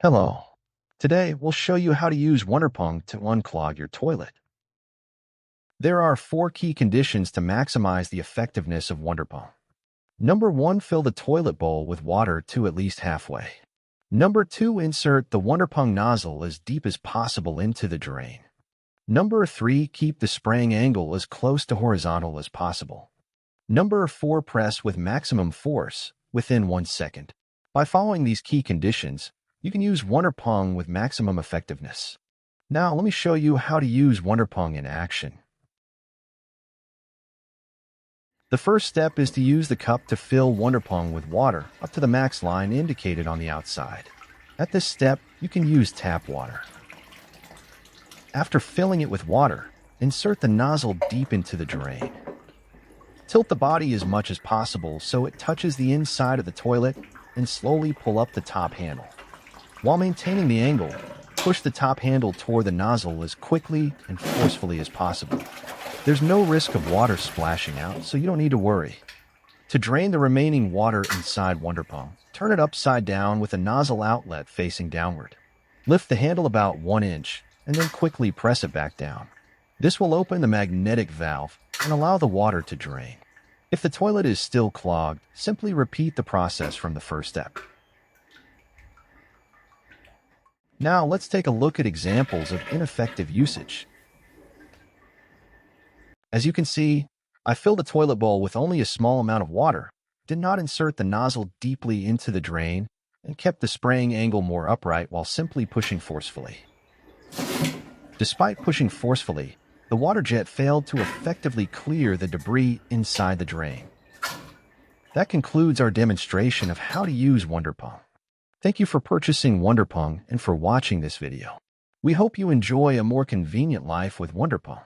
Hello. Today, we'll show you how to use WonderPung to unclog your toilet. There are 4 key conditions to maximize the effectiveness of WonderPung. Number 1, fill the toilet bowl with water to at least halfway. Number 2, insert the WonderPung nozzle as deep as possible into the drain. Number 3, keep the spraying angle as close to horizontal as possible. Number 4, press with maximum force within 1 second. By following these key conditions, you can use WonderPung with maximum effectiveness. Now, let me show you how to use WonderPung in action. The first step is to use the cup to fill WonderPung with water up to the max line indicated on the outside. At this step, you can use tap water. After filling it with water, insert the nozzle deep into the drain. Tilt the body as much as possible so it touches the inside of the toilet and slowly pull up the top handle. While maintaining the angle, push the top handle toward the nozzle as quickly and forcefully as possible. There's no risk of water splashing out, so you don't need to worry. To drain the remaining water inside WonderPung, turn it upside down with a nozzle outlet facing downward. Lift the handle about 1 inch and then quickly press it back down. This will open the magnetic valve and allow the water to drain. If the toilet is still clogged, simply repeat the process from the first step. Now, let's take a look at examples of ineffective usage. As you can see, I filled the toilet bowl with only a small amount of water, did not insert the nozzle deeply into the drain, and kept the spraying angle more upright while simply pushing forcefully. Despite pushing forcefully, the water jet failed to effectively clear the debris inside the drain. That concludes our demonstration of how to use WonderPung. Thank you for purchasing WonderPung and for watching this video. We hope you enjoy a more convenient life with WonderPung.